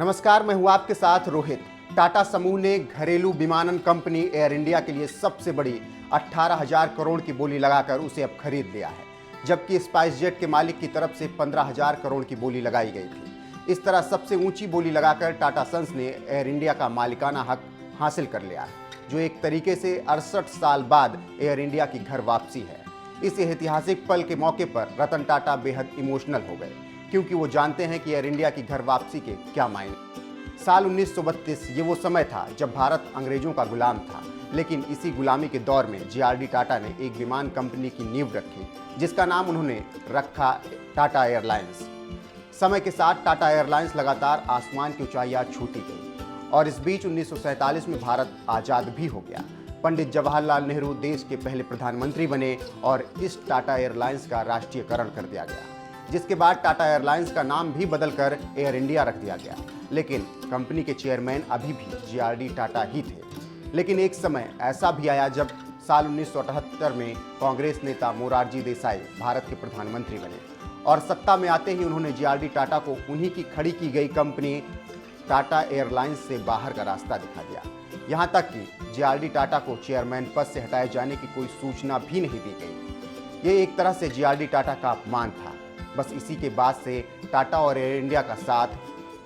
नमस्कार, मैं हूं आपके साथ रोहित। टाटा समूह ने घरेलू विमानन कंपनी एयर इंडिया के लिए सबसे बड़ी 18,000 करोड़ की बोली लगाकर उसे अब खरीद लिया है, जबकि स्पाइस जेट के मालिक की तरफ से 15,000 करोड़ की बोली लगाई गई थी। इस तरह सबसे ऊंची बोली लगाकर टाटा सन्स ने एयर इंडिया का मालिकाना हक हासिल कर लिया है, जो एक तरीके से 68 साल बाद एयर इंडिया की घर वापसी है। इस ऐतिहासिक पल के मौके पर रतन टाटा बेहद इमोशनल हो गए, क्योंकि वो जानते हैं कि एयर इंडिया की घर वापसी के क्या मायने। साल 1932 ये वो समय था जब भारत अंग्रेजों का गुलाम था, लेकिन इसी गुलामी के दौर में जे.आर.डी. टाटा ने एक विमान कंपनी की नींव रखी, जिसका नाम उन्होंने रखा टाटा एयरलाइंस। समय के साथ टाटा एयरलाइंस लगातार आसमान की ऊंचाइयां छूती गई और इस बीच 1947 में भारत आज़ाद भी हो गया। पंडित जवाहरलाल नेहरू देश के पहले प्रधानमंत्री बने और इस टाटा एयरलाइंस का राष्ट्रीयकरण कर दिया गया, जिसके बाद टाटा एयरलाइंस का नाम भी बदलकर एयर इंडिया रख दिया गया। लेकिन कंपनी के चेयरमैन अभी भी जे.आर.डी. टाटा ही थे। लेकिन एक समय ऐसा भी आया जब साल 1978 में कांग्रेस नेता मोरारजी देसाई भारत के प्रधानमंत्री बने और सत्ता में आते ही उन्होंने जे.आर.डी. टाटा को उन्हीं की खड़ी की गई कंपनी टाटा एयरलाइंस से बाहर का रास्ता दिखा दिया। यहाँ तक कि जे.आर.डी. टाटा को चेयरमैन पद से हटाए जाने की कोई सूचना भी नहीं दी गई। ये एक तरह से जे.आर.डी. टाटा का अपमान था। बस इसी के बाद से टाटा और एयर इंडिया का साथ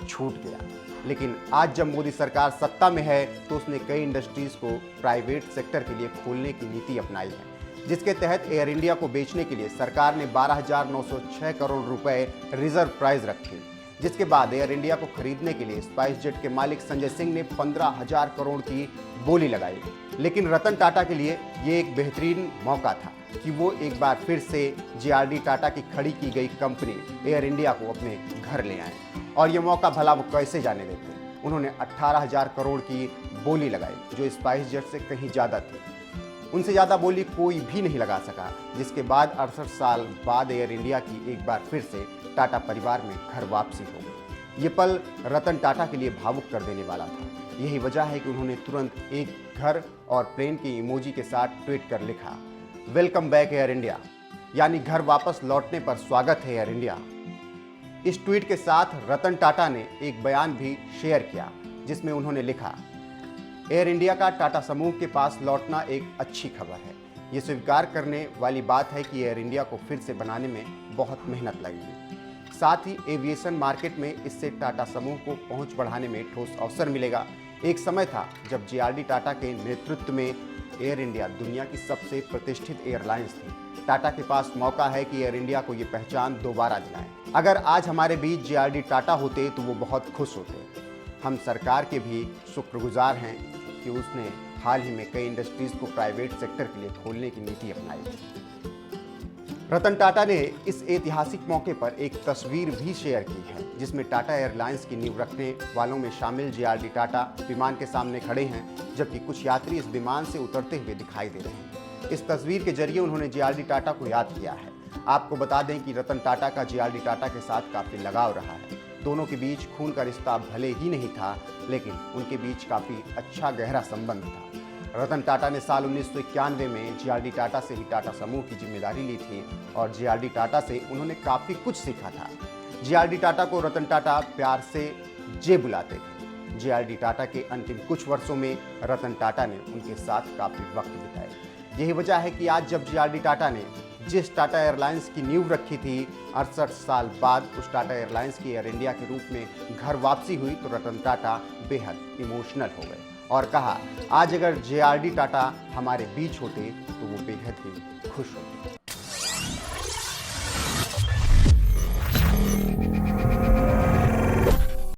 छूट गया। लेकिन आज जब मोदी सरकार सत्ता में है तो उसने कई इंडस्ट्रीज को प्राइवेट सेक्टर के लिए खोलने की नीति अपनाई है, जिसके तहत एयर इंडिया को बेचने के लिए सरकार ने 12,906 करोड़ रुपए रिजर्व प्राइस रखे, जिसके बाद एयर इंडिया को खरीदने के लिए स्पाइस जेट के मालिक संजय सिंह ने 15,000 करोड़ की बोली लगाई। लेकिन रतन टाटा के लिए ये एक बेहतरीन मौका था कि वो एक बार फिर से जे.आर.डी. टाटा की खड़ी की गई कंपनी एयर इंडिया को अपने घर ले आए, और ये मौका भला वो कैसे जाने देते। उन्होंने 18,000 करोड़ की बोली लगाई, जो स्पाइस जेट से कहीं ज़्यादा थी। उनसे ज़्यादा बोली कोई भी नहीं लगा सका, जिसके बाद 68 साल बाद एयर इंडिया की एक बार फिर से टाटा परिवार में घर वापसी हो गई। ये पल रतन टाटा के लिए भावुक कर देने वाला था। यही वजह है कि उन्होंने तुरंत एक घर और प्लेन के इमोजी के साथ ट्वीट कर लिखा, वेलकम बैक एयर इंडिया, यानी घर वापस लौटने पर स्वागत है एयर इंडिया। इस ट्वीट के साथ रतन टाटा ने एक बयान भी शेयर किया, जिसमें उन्होंने लिखा, एयर इंडिया का टाटा समूह के पास लौटना एक अच्छी खबर है। ये स्वीकार करने वाली बात है कि एयर इंडिया को फिर से बनाने में बहुत मेहनत लगेगी। साथ ही एविएशन मार्केट में इससे टाटा समूह को पहुंच बढ़ाने में ठोस अवसर मिलेगा। एक समय था जब जे.आर.डी. टाटा के नेतृत्व में एयर इंडिया दुनिया की सबसे प्रतिष्ठित एयरलाइंस थी। टाटा के पास मौका है कि एयर इंडिया को ये पहचान दोबारा दिलाएं। अगर आज हमारे बीच जे.आर.डी. टाटा होते तो वो बहुत खुश होते। हम सरकार के भी शुक्रगुजार हैं कि उसने हाल ही में कई इंडस्ट्रीज को प्राइवेट सेक्टर के लिए खोलने की नीति अपनाई। रतन टाटा ने इस ऐतिहासिक मौके पर एक तस्वीर भी शेयर की है, जिसमें टाटा एयरलाइंस की नींव रखने वालों में शामिल जे.आर.डी. टाटा विमान के सामने खड़े हैं, जबकि कुछ यात्री इस विमान से उतरते हुए दिखाई दे रहे हैं। इस तस्वीर के जरिए उन्होंने जे.आर.डी. टाटा को याद किया है। आपको बता दें कि रतन टाटा का जे.आर.डी. टाटा के साथ काफ़ी लगाव रहा है। दोनों के बीच खून का रिश्ता भले ही नहीं था, लेकिन उनके बीच काफ़ी अच्छा गहरा संबंध था। रतन टाटा ने साल 1991 में जे.आर.डी. टाटा से ही टाटा समूह की जिम्मेदारी ली थी और जे.आर.डी. टाटा से उन्होंने काफ़ी कुछ सीखा था। जे.आर.डी. टाटा को रतन टाटा प्यार से जे बुलाते थे। जे.आर.डी. टाटा के अंतिम कुछ वर्षों में रतन टाटा ने उनके साथ काफ़ी वक्त बिताए। यही वजह है कि आज जब जे.आर.डी. टाटा ने जिस टाटा एयरलाइंस की नींव रखी थी, 68 साल बाद उस टाटा एयरलाइंस की एयर इंडिया के रूप में घर वापसी हुई, तो रतन टाटा बेहद इमोशनल हो गए और कहा, आज अगर जे.आर.डी. टाटा हमारे बीच होते तो वो बेहद ही खुश होते।